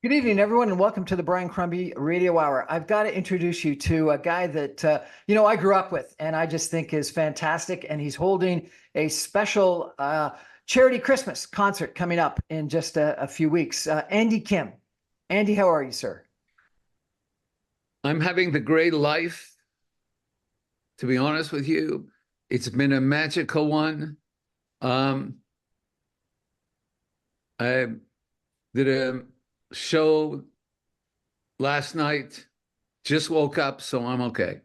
Good evening, everyone, and welcome to the Brian Crombie Radio Hour. I've got to introduce you to a guy that I grew up with, and I just think is fantastic. And he's holding a special charity Christmas concert coming up in just a few weeks. Andy Kim. Andy, how are you, sir? I'm having the great life, to be honest with you. It's been a magical one. Um, I did a show last night, just woke up, so I'm okay.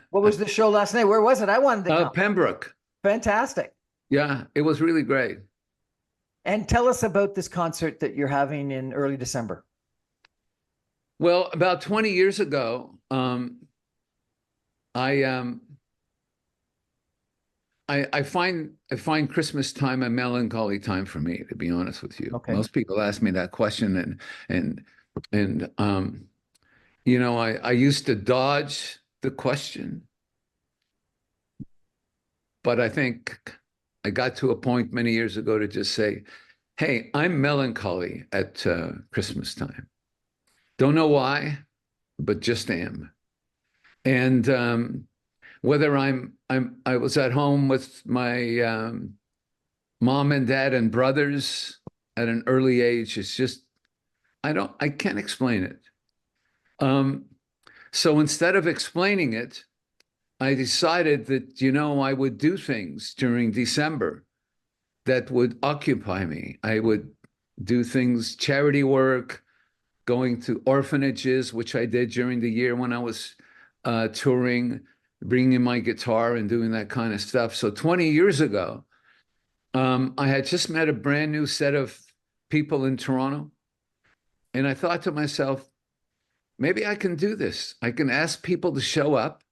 What was the show last night? Where was it? I wanted to come. Pembroke. Fantastic. Yeah, it was really great. And tell us about this concert that you're having in early December. Well, about 20 years ago, I I find Christmas time a melancholy time for me, to be honest with you. Okay. Most people ask me that question, and I used to dodge the question, but I think I got to a point many years ago to just say, "Hey, I'm melancholy at Christmas time. Don't know why, but just am." And whether I was at home with my mom and dad and brothers at an early age, it's just I can't explain it. Um, so instead of explaining it, I decided that I would do things during December that would occupy me. I would do things, charity work, going to orphanages, which I did during the year when I was touring, bringing my guitar and doing that kind of stuff. So 20 years ago, I had just met a brand new set of people in Toronto. And I thought to myself, maybe I can do this. I can ask people to show up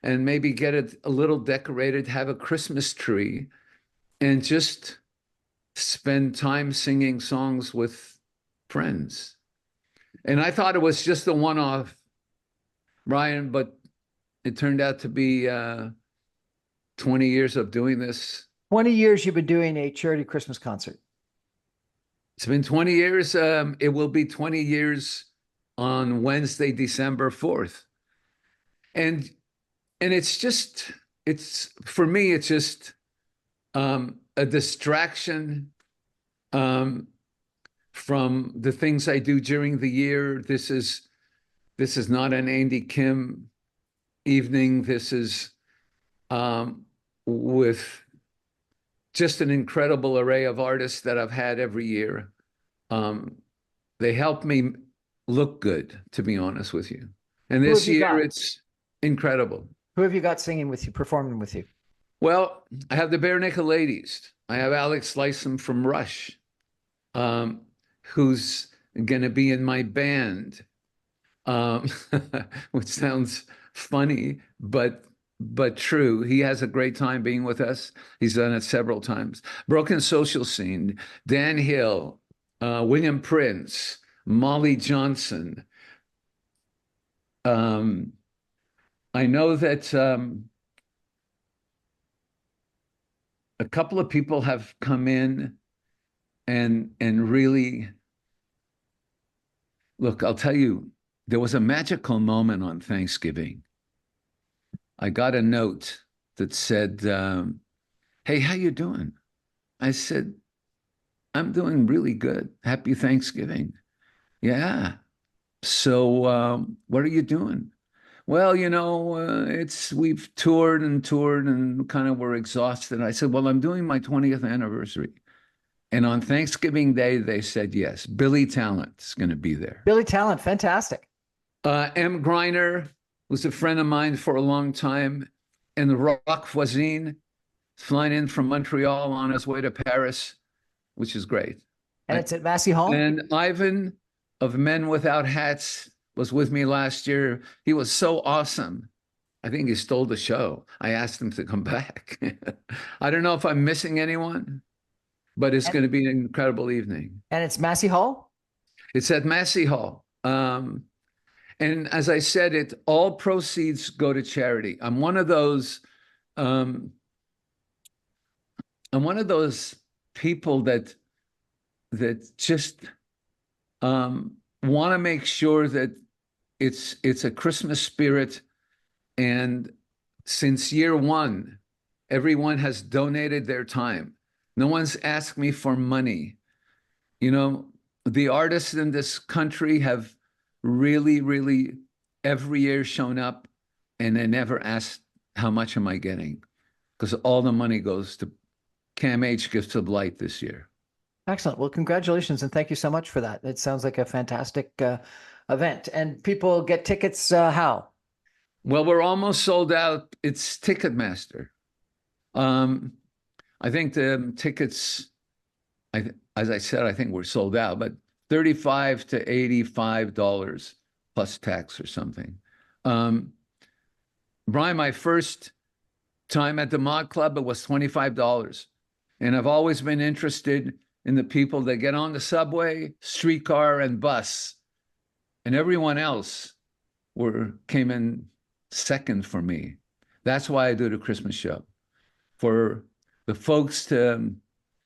and maybe get it a little decorated, have a Christmas tree, and just spend time singing songs with friends. And I thought it was just a one-off, Ryan, but it turned out to be 20 years of doing this. 20 years you've been doing a charity Christmas concert. It's been 20 years. It will be 20 years on Wednesday, December 4th. And it's for me, it's just a distraction from the things I do during the year. This is not an Andy Kim evening. This is with just an incredible array of artists that I've had every year. They help me look good, to be honest with you. And this year, it's incredible. Who have you got singing with you, performing with you? Well, I have the Bare Nickel Ladies. I have Alex Lysum from Rush, who's going to be in my band, which sounds funny, but true. He has a great time being with us. He's done it several times. Broken Social Scene, Dan Hill, William Prince, Molly Johnson. I know that a couple of people have come in and really look. I'll tell you, there was a magical moment on Thanksgiving. I got a note that said, "Hey, how you doing?" I said, "I'm doing really good. Happy Thanksgiving." "Yeah. So, what are you doing?" "Well, we've toured and kind of were exhausted." I said, "Well, I'm doing my 20th anniversary." And on Thanksgiving Day, they said, yes, Billy Talent's going to be there. Billy Talent, fantastic. M. Griner was a friend of mine for a long time, and the Rock Voisine flying in from Montreal on his way to Paris, which is great. And it's at Massey Hall? And Ivan of Men Without Hats was with me last year. He was so awesome. I think he stole the show. I asked him to come back. I don't know if I'm missing anyone, but it's going to be an incredible evening. And it's Massey Hall? It's at Massey Hall. And as I said, all proceeds go to charity. I'm one of those people that just Want to make sure that it's a Christmas spirit. And since year one, everyone has donated their time. No one's asked me for money. You know, the artists in this country have really, really every year shown up, and they never asked, how much am I getting? Because all the money goes to Cam H Gifts of Light this year. Excellent. Well, congratulations and thank you so much for that. It sounds like a fantastic event. And people get tickets how? Well, we're almost sold out. It's Ticketmaster. Um, I think the tickets, as I said, I think we're sold out, but $35 to $85 plus tax or something. Brian, my first time at the Mod Club, it was $25. And I've always been interested in the people that get on the subway, streetcar, and bus. And everyone else came in second for me. That's why I do the Christmas show, for the folks to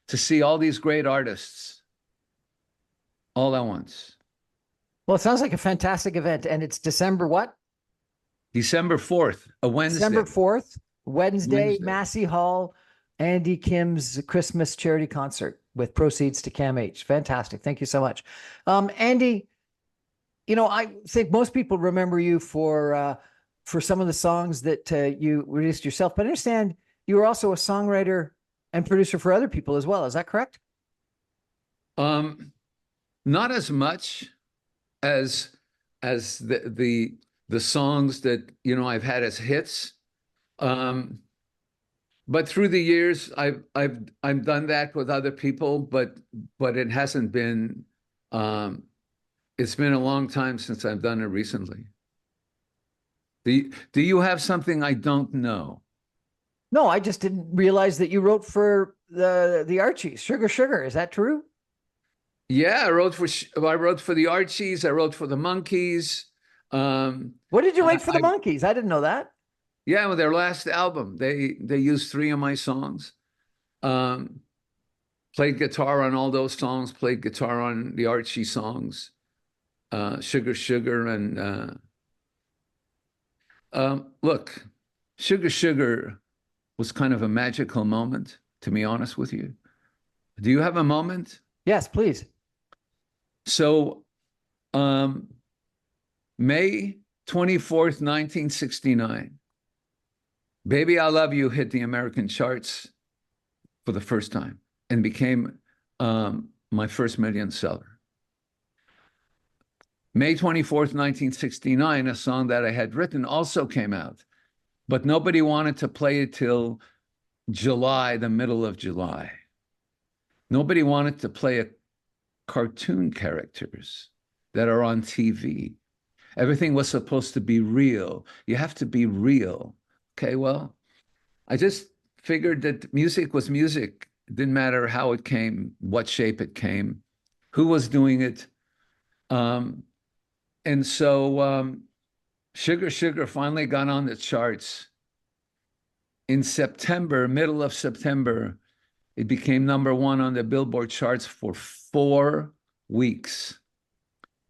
see all these great artists all at once. Well, it sounds like a fantastic event. And it's December what? December 4th, a Wednesday. December 4th, Wednesday, Massey Hall, Andy Kim's Christmas charity concert with proceeds to Cam H. Fantastic. Thank you so much. Andy, you know, I think most people remember you for some of the songs that you released yourself, but I understand you were also a songwriter and producer for other people as well. Is that correct? Not as much as the songs that, you know, I've had as hits. But through the years, I've done that with other people, but it hasn't been. It's been a long time since I've done it recently. Do you have something I don't know? No, I just didn't realize that you wrote for the Archies, Sugar Sugar. Is that true? Yeah, I wrote for the Archies. I wrote for the Monkees. What did you write for the Monkees? I didn't know that. Yeah, with their last album, they used 3 of my songs. Played guitar on all those songs. Played guitar on the Archie songs, Sugar Sugar, and look, Sugar Sugar was kind of a magical moment, to be honest with you. Do you have a moment? Yes, please. So, May 24th, 1969. Baby, I Love You hit the American charts for the first time and became my first million seller. May 24th, 1969, a song that I had written also came out, but nobody wanted to play it till July, the middle of July. Nobody wanted to play cartoon characters that are on TV. Everything was supposed to be real. You have to be real. Okay, well, I just figured that music was music. It didn't matter how it came, what shape it came, who was doing it. And so Sugar Sugar finally got on the charts. In September, middle of September, it became #1 on the Billboard charts for 4 weeks.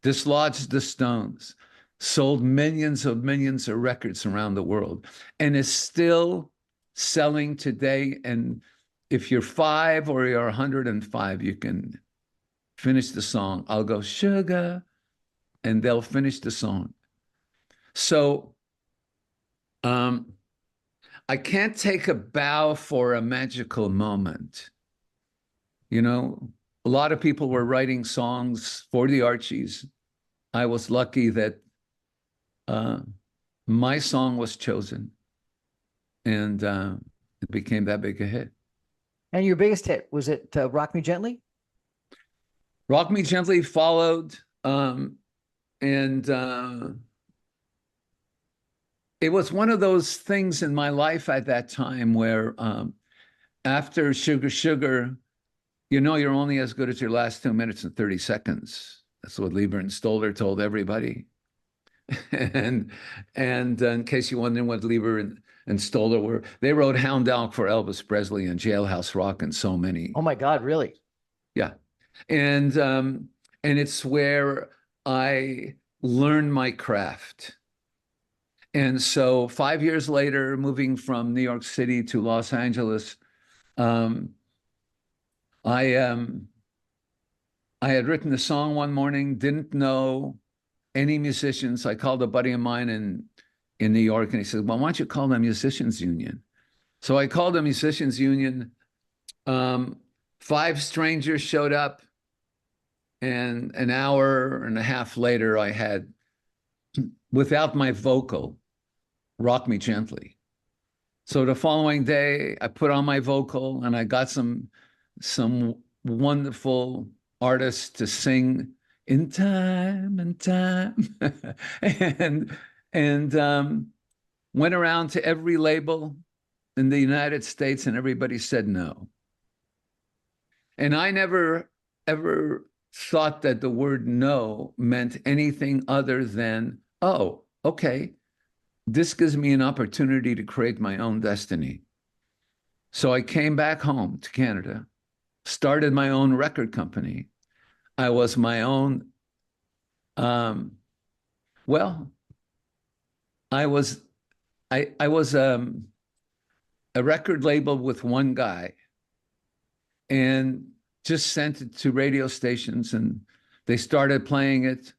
Dislodged the Stones. Sold millions of records around the world, and is still selling today. And if you're 5 or you're 105, you can finish the song. I'll go sugar, and they'll finish the song. So I can't take a bow for a magical moment. You know, a lot of people were writing songs for the Archies. I was lucky that my song was chosen, and it became that big a hit. And your biggest hit, was it Rock Me Gently? Rock Me Gently followed, and it was one of those things in my life at that time where after Sugar Sugar, you know, you're only as good as your last 2 minutes and 30 seconds. That's what Lieber and Stoller told everybody. And in case you're wondering what Lieber and Stoller were, they wrote Hound Dog for Elvis Presley and Jailhouse Rock and so many. Oh my God, really? Yeah. And and it's where I learned my craft. And so 5 years later, moving from New York City to Los Angeles, um, I I had written a song one morning, didn't know any musicians. I called a buddy of mine in New York, and he said, "Well, why don't you call the musicians union?" So I called the musicians union. Um, 5 strangers showed up, and an hour and a half later, I had, without my vocal, "Rock Me Gently." So the following day, I put on my vocal, and I got some wonderful artists to sing "In Time and Time," and and went around to every label in the United States, and everybody said no. And I never ever thought that the word no meant anything other than, oh, okay, this gives me an opportunity to create my own destiny. So I came back home to Canada, started my own record company. I was my own, um, well, I was I was a record label with one guy, and just sent it to radio stations, and they started playing it.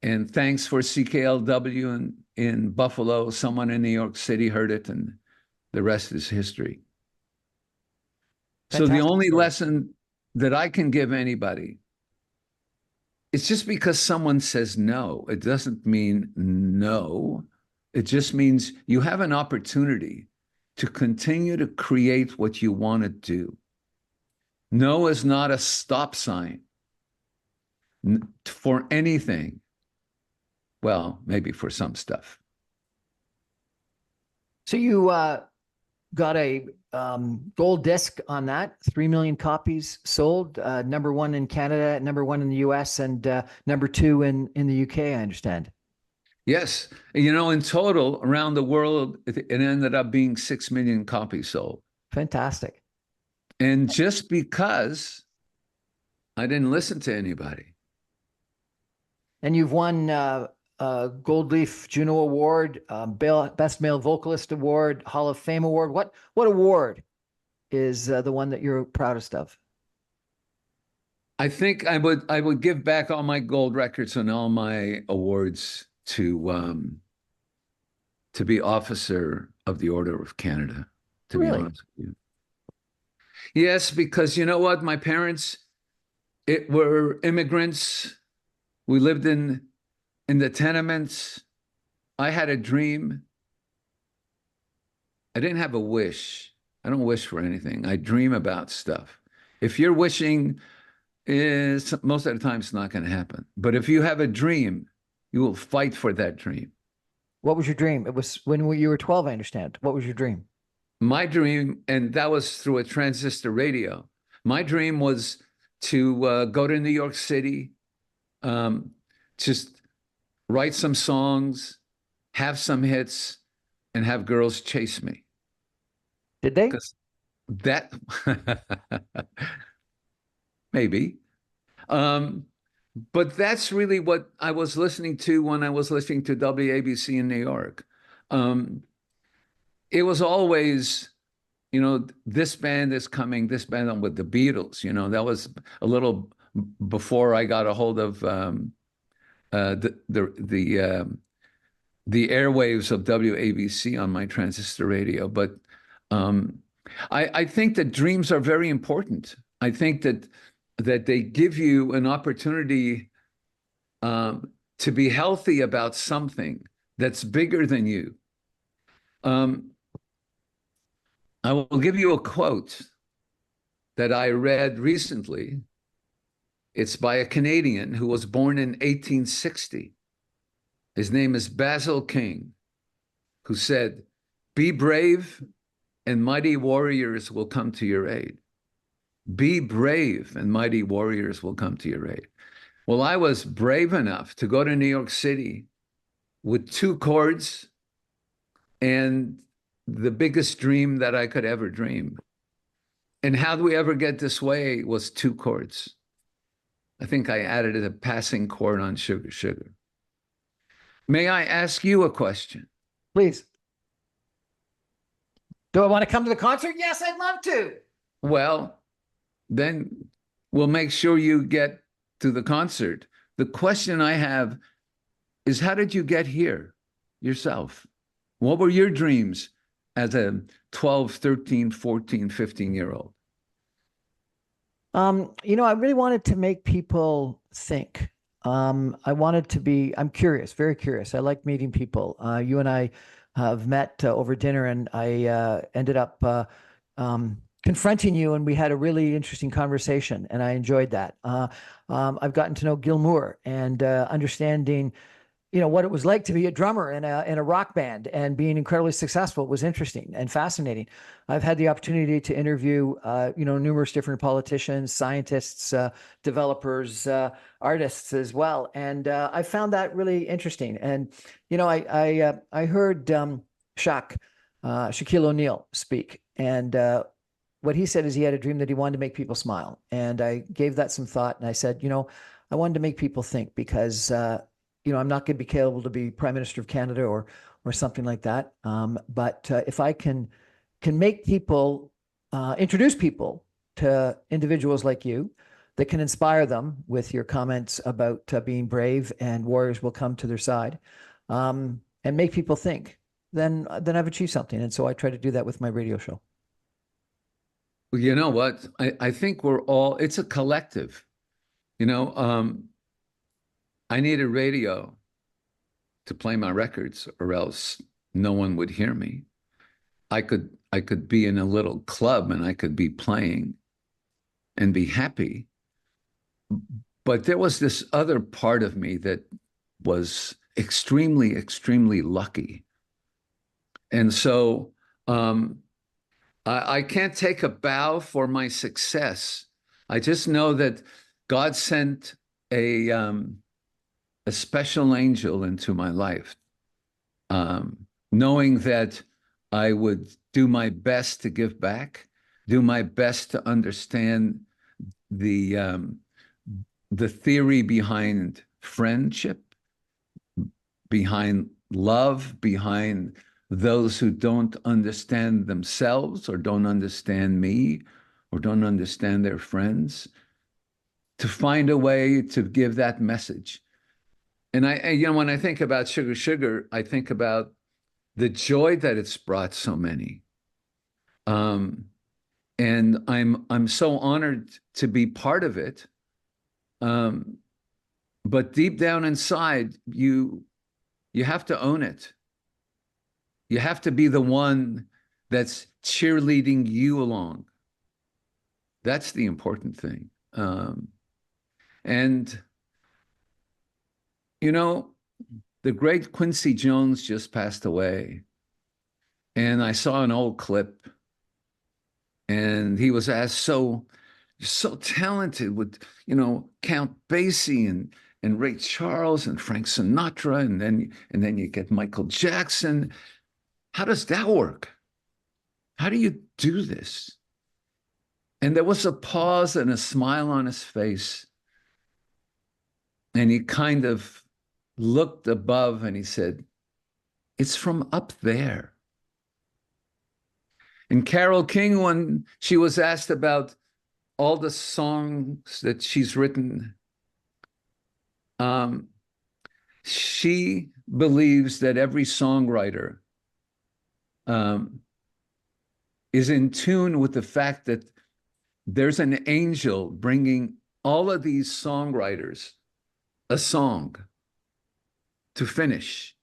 And thanks for CKLW in Buffalo, someone in New York City heard it, and the rest is history. So the Fantastic only story. lesson that I can give anybody, it's just because someone says no, it doesn't mean no. It just means you have an opportunity to continue to create what you want to do. No is not a stop sign for anything. Well, maybe for some stuff. So you got a gold disc on that, 3 million copies sold, #1 in Canada, #1 in the US, and #2 in the UK, I understand. Yes. In total, around the world, it ended up being 6 million copies sold. Fantastic. And just because I didn't listen to anybody. And you've won Gold Leaf Juno Award, Best Male Vocalist Award, Hall of Fame Award. What award is the one that you're proudest of? I think I would give back all my gold records and all my awards to be officer of the Order of Canada, to be Really? honest with you. Yes, because you know what? My parents were immigrants. We lived in the tenements. I had a dream. I didn't have a wish. I don't wish for anything. I dream about stuff. If you're wishing, is most of the time it's not going to happen. But if you have a dream, you will fight for that dream. What was your dream? It was when you were 12, I understand. What was your dream? My dream, and that was through a transistor radio. My dream was to go to New York City, um, just write some songs, have some hits, and have girls chase me. Did they? Because that maybe. Um, but that's really what I was listening to when I was listening to WABC in New York. Um, it was always, this band is coming, this band with the Beatles, that was a little before I got a hold of the airwaves of WABC on my transistor radio. But um, I think that dreams are very important. I think that they give you an opportunity to be healthy about something that's bigger than you. I will give you a quote that I read recently. It's by a Canadian who was born in 1860. His name is Basil King, who said, "Be brave and mighty warriors will come to your aid." Be brave and mighty warriors will come to your aid. Well, I was brave enough to go to New York City with 2 chords and the biggest dream that I could ever dream. And how do we ever get this way was 2 chords. I think I added a passing chord on Sugar Sugar. May I ask you a question? Please. Do I want to come to the concert? Yes, I'd love to. Well, then we'll make sure you get to the concert. The question I have is, how did you get here yourself? What were your dreams as a 12, 13, 14, 15-year-old? I really wanted to make people think. I'm curious, very curious. I like meeting people. You and I have met over dinner, and I ended up confronting you, and we had a really interesting conversation, and I enjoyed that. I've gotten to know Gil Moore and understanding what it was like to be a drummer in a rock band and being incredibly successful was interesting and fascinating. I've had the opportunity to interview numerous different politicians, scientists, developers, artists as well, and I found that really interesting. And I heard Shaquille O'Neal speak, and what he said is he had a dream that he wanted to make people smile, and I gave that some thought, and I said, I wanted to make people think because I'm not going to be able to be Prime Minister of Canada or something like that. But if I can make people, introduce people to individuals like you that can inspire them with your comments about being brave and warriors will come to their side, and make people think, then I've achieved something. And so I try to do that with my radio show. Well, you know what? I think it's a collective. I need a radio to play my records, or else no one would hear me. I could be in a little club and I could be playing and be happy. But there was this other part of me that was extremely, extremely lucky. And so I can't take a bow for my success. I just know that God sent a special angel into my life, knowing that I would do my best to give back, do my best to understand the theory behind friendship, behind love, behind those who don't understand themselves or don't understand me or don't understand their friends, to find a way to give that message. And when I think about Sugar Sugar, I think about the joy that it's brought so many. And I'm so honored to be part of it. But deep down inside, you have to own it. You have to be the one that's cheerleading you along. That's the important thing. And the great Quincy Jones just passed away. And I saw an old clip, and he was asked, so talented with, Count Basie and Ray Charles and Frank Sinatra, and then you get Michael Jackson. How does that work? How do you do this? And there was a pause and a smile on his face. And he kind of looked above and he said, it's from up there. And Carole King, when she was asked about all the songs that she's written, she believes that every songwriter is in tune with the fact that there's an angel bringing all of these songwriters a song to finish.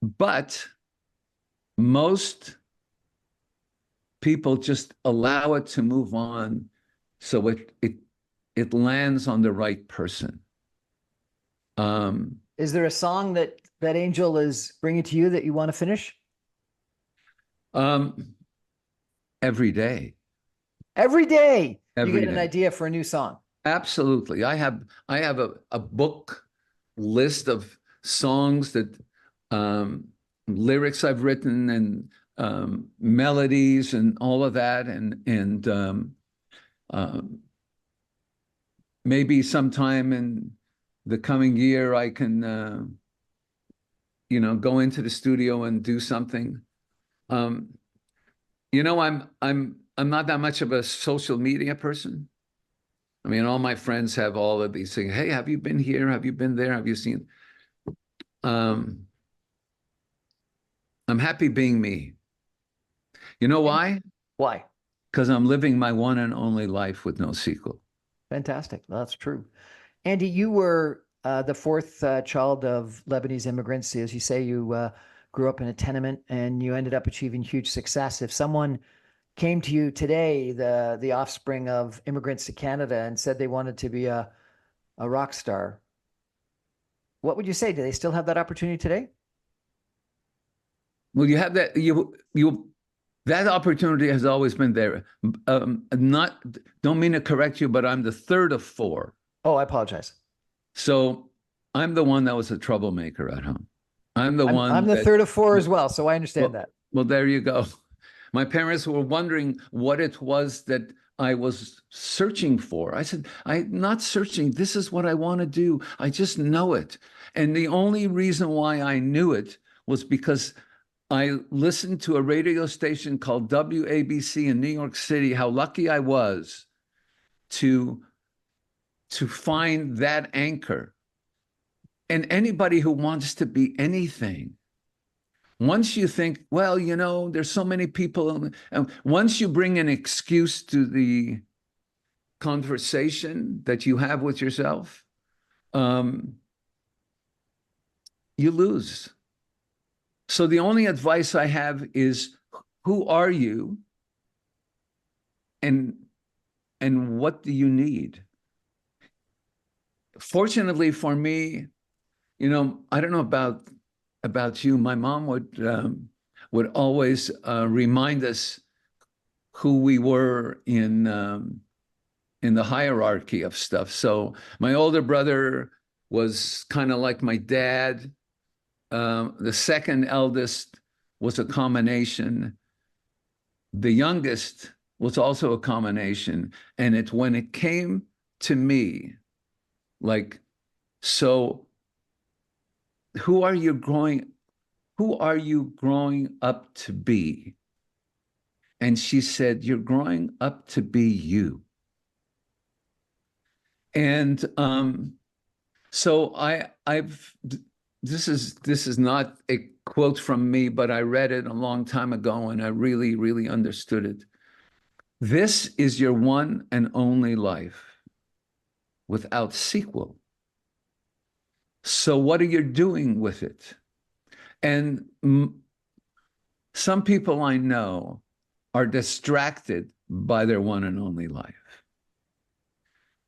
But most people just allow it to move on so it lands on the right person. Is there a song that angel is bringing to you that you want to finish? Every day. Every day you get an day. idea for a new song. Absolutely. I have a book list of songs that lyrics I've written and melodies and all of that, and maybe sometime in the coming year, I can, go into the studio and do something. Um, I'm not that much of a social media person. I mean, all my friends have all of these things. Hey, have you been here? Have you been there? Have you seen? Um, I'm happy being me. You know why? Why? Because I'm living my one and only life with no sequel. Fantastic. That's true. Andy, you were the fourth child of Lebanese immigrants. As you say, you grew up in a tenement and you ended up achieving huge success. If someone came to you today, the offspring of immigrants to Canada, and said they wanted to be a rock star, what would you say? Do they still have that opportunity today? Well, you have that opportunity has always been there. Not don't mean to correct you, but I'm the third of four. Oh, I apologize. So I'm the one that was a troublemaker at home. I'm the I'm one the that, third of four as well, so I understand well, that. well, there you go. My parents were wondering what it was that I was searching for. I said, I'm not searching. This is what I want to do. I just know it. And the only reason why I knew it was because I listened to a radio station called WABC in New York City, how lucky I was to find that anchor. And anybody who wants to be anything, once you think, well, there's so many people, and once you bring an excuse to the conversation that you have with yourself, um, you lose. So the only advice I have is, who are you, and what do you need? Fortunately for me, I don't know about you. My mom would always remind us who we were in the hierarchy of stuff. So my older brother was kind of like my dad. The second eldest was a combination. The youngest was also a combination. And it's when it came to me, like, so who are you growing up to be? And she said, you're growing up to be you. And so I've this is not a quote from me, but I read it a long time ago and I really, really understood it. This is your one and only life without sequel. So what are you doing with it? And some people I know are distracted by their one and only life.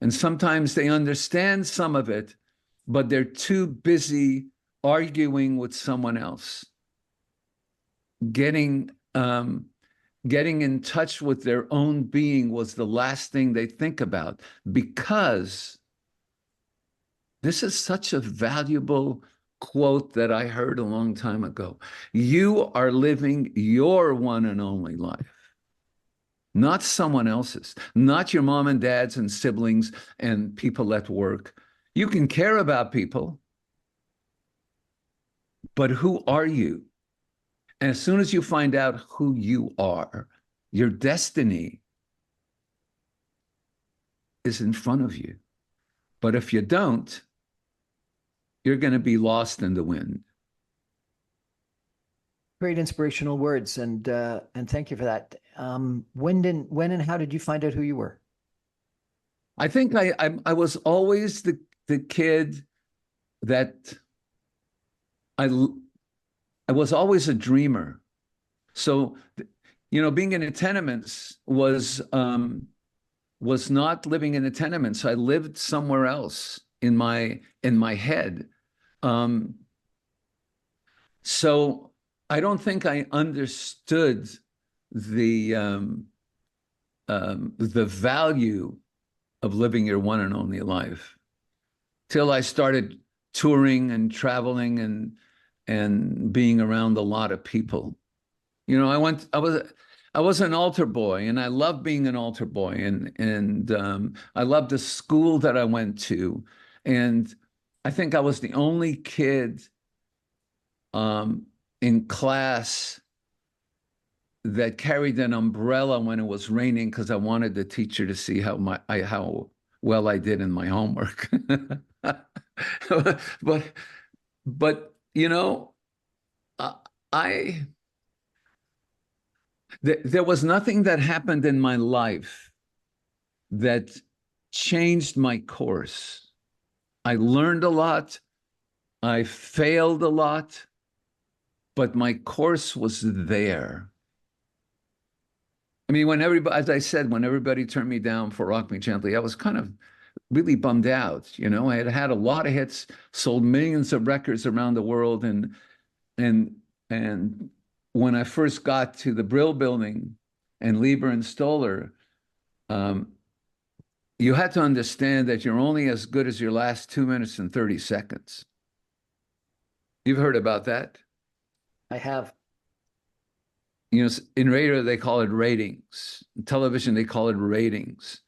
And sometimes they understand some of it, but they're too busy arguing with someone else, getting in touch with their own being was the last thing they think about, because this is such a valuable quote that I heard a long time ago. You are living your one and only life, not someone else's, not your mom and dad's and siblings and people at work. You can care about people, but who are you? And as soon as you find out who you are, your destiny is in front of you. But if you don't, you're going to be lost in the wind. Great inspirational words, and thank you for that. When and how did you find out who you were? I think I was always the kid that I was always a dreamer. So, being in a tenements was not living in a tenement. So I lived somewhere else in my head. So I don't think I understood the value of living your one and only life till I started touring and traveling and being around a lot of people. I I was an altar boy, and I loved being an altar boy, and I loved the school that I went to, and I think I was the only kid in class that carried an umbrella when it was raining because I wanted the teacher to see how well I did in my homework. but you know, I there was nothing that happened in my life that changed my course. I learned a lot. I failed a lot, but my course was there. I mean, when everybody, as I said, when everybody turned me down for Rock Me Gently, I was kind of really bummed out. You know, I had had a lot of hits, sold millions of records around the world, and and when I first got to the Brill Building and Lieber and Stoller, you had to understand that you're only as good as your last 2 minutes and 30 seconds. You've heard about that? I have. You know, in radio, they call it ratings. In television, they call it ratings.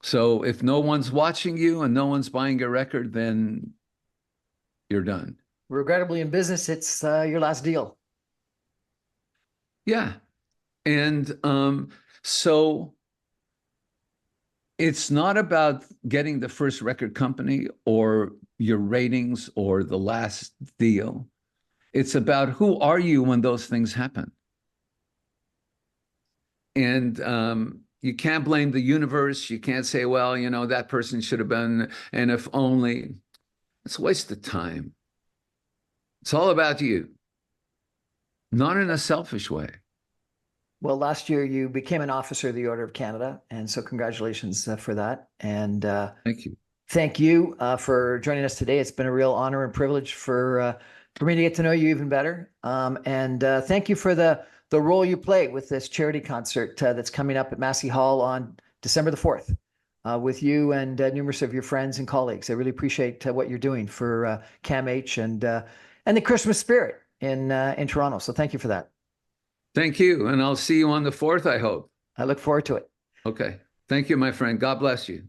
So if no one's watching you and no one's buying your record, then you're done. Regrettably, in business, it's your last deal. Yeah. And so it's not about getting the first record company or your ratings or the last deal. It's about who are you when those things happen. And you can't blame the universe. You can't say, well, you know, that person should have been, and if only. It's a waste of time. It's all about you, not in a selfish way. Well, last year you became an officer of the Order of Canada, and so congratulations for that. And Thank you. thank you for joining us today. It's been a real honor and privilege for me to get to know you even better. And thank you for the role you play with this charity concert that's coming up at Massey Hall on December the 4th with you and numerous of your friends and colleagues. I really appreciate what you're doing for CAMH and the Christmas spirit in Toronto. So thank you for that. Thank you. And I'll see you on the 4th, I hope. I look forward to it. Okay. Thank you, my friend. God bless you.